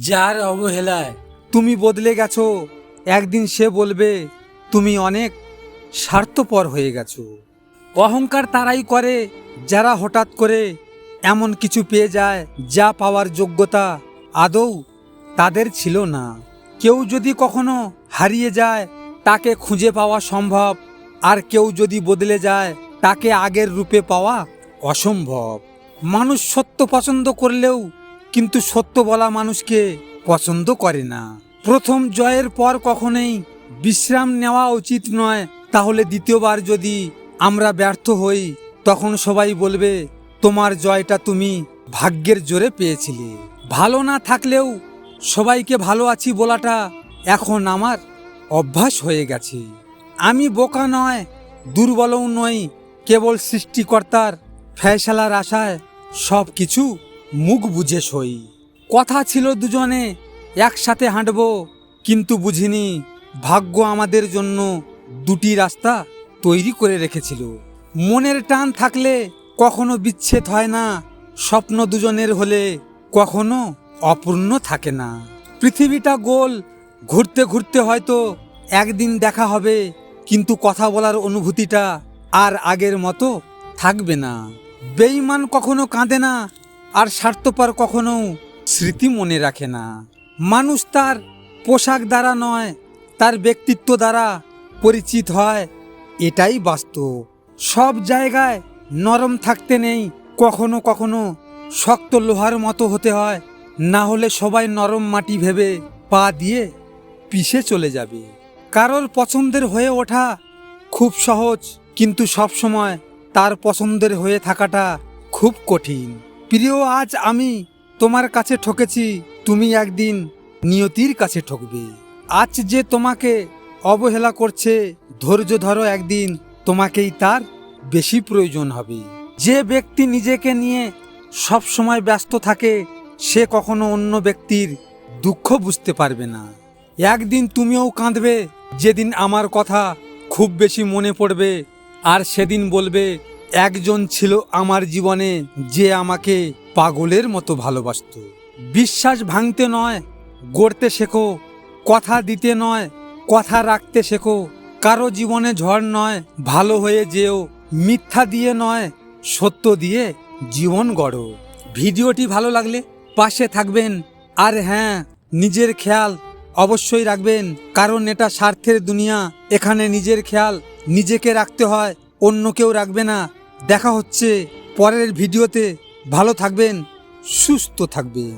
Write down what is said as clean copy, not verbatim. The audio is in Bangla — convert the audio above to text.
যার অবহেলায় তুমি বদলে গেছো, একদিন সে বলবে তুমি অনেক স্বার্থপর হয়ে গেছো। অহংকার তারাই করে যারা হঠাৎ করে এমন কিছু পেয়ে যায় যা পাওয়ার যোগ্যতা আদৌ তাদের ছিল না। কেউ যদি কখনো হারিয়ে যায় তাকে খুঁজে পাওয়া সম্ভব, আর কেউ যদি বদলে যায় তাকে আগের রূপে পাওয়া অসম্ভব। মানুষ সত্য পছন্দ করলেও কিন্তু সত্য বলা মানুষকে পছন্দ করে না। প্রথম জয়ের পর কখনোই বিশ্রাম নেওয়া উচিত নয়। তাহলে দ্বিতীয়বার যদি আমরা ব্যর্থ হই তখন সবাই বলবে তোমার জয়টা তুমি ভাগ্যের জোরে পেয়েছিলে। ভালো না থাকলেও সবাইকে ভালো আছি বলাটা এখন আমার অভ্যাস হয়ে গেছে। আমি বোকা নয়, দুর্বলও নই, কেবল সৃষ্টিকর্তার ফয়সালার আশায় সব কিছু মুখ বুঝে সই। কথা ছিল দুজনে একসাথে হাঁটবো, কিন্তু বুঝিনি ভাগ্য আমাদের জন্য দুটি রাস্তা তৈরি করে রেখেছিল। মনের টান থাকলে কখনো বিচ্ছেদ হয় না, স্বপ্ন দুজনের হলে কখনো অপূর্ণ থাকে না। পৃথিবীটা গোল, ঘুরতে ঘুরতে হয়তো একদিন দেখা হবে, কিন্তু কথা বলার অনুভূতিটা আর আগের মতো থাকবে না। বেঈমান কখনো কাঁদে না, আর স্বার্থপর কখনো স্মৃতি মনে রাখে না। মানুষ তার পোশাক দ্বারা নয়, তার ব্যক্তিত্ব দ্বারা পরিচিত হয়, এটাই বাস্তব। সব জায়গায় নরম থাকতে নেই, কখনো কখনো শক্ত লোহার মতো হতে হয়, না হলে সবাই নরম মাটি ভেবে পা দিয়ে পিষে চলে যাবে। কারোর পছন্দের হয়ে ওঠা খুব সহজ, কিন্তু সবসময় তার পছন্দের হয়ে থাকাটা খুব কঠিন। প্রিয়, আজ আমি তোমার কাছে ঠকেছি, তুমি একদিন নিয়তির কাছে ঠকবে। আজ যে তোমাকে অবহেলা করছে, ধৈর্য ধরো, একদিন তোমাকেই তার বেশি প্রয়োজন হবে। যে ব্যক্তি নিজেকে নিয়ে সব সময় ব্যস্ত থাকে সে কখনো অন্য ব্যক্তির দুঃখ বুঝতে পারবে না। একদিন তুমিও কাঁদবে, যেদিন আমার কথা খুব বেশি মনে পড়বে, আর সেদিন বলবে একজন ছিল আমার জীবনে যে আমাকে পাগলের মতো ভালোবাসতো। বিশ্বাস ভাঙতে নয়, গড়তে শেখো। কথা দিতে নয়, কথা রাখতে শেখো। কারো জীবনে ঝড় নয়, ভালো হয়ে যেও। মিথ্যা দিয়ে নয়, সত্য দিয়ে জীবন গড়ো। ভিডিওটি ভালো লাগলে পাশে থাকবেন, আর হ্যাঁ, নিজের খেয়াল অবশ্যই রাখবেন, কারণ এটা স্বার্থের দুনিয়া। এখানে নিজের খেয়াল নিজেকে রাখতে হয়, অন্য কেউ রাখবে না। দেখা হচ্ছে পরের ভিডিওতে। ভালো থাকবেন, সুস্থ থাকবেন।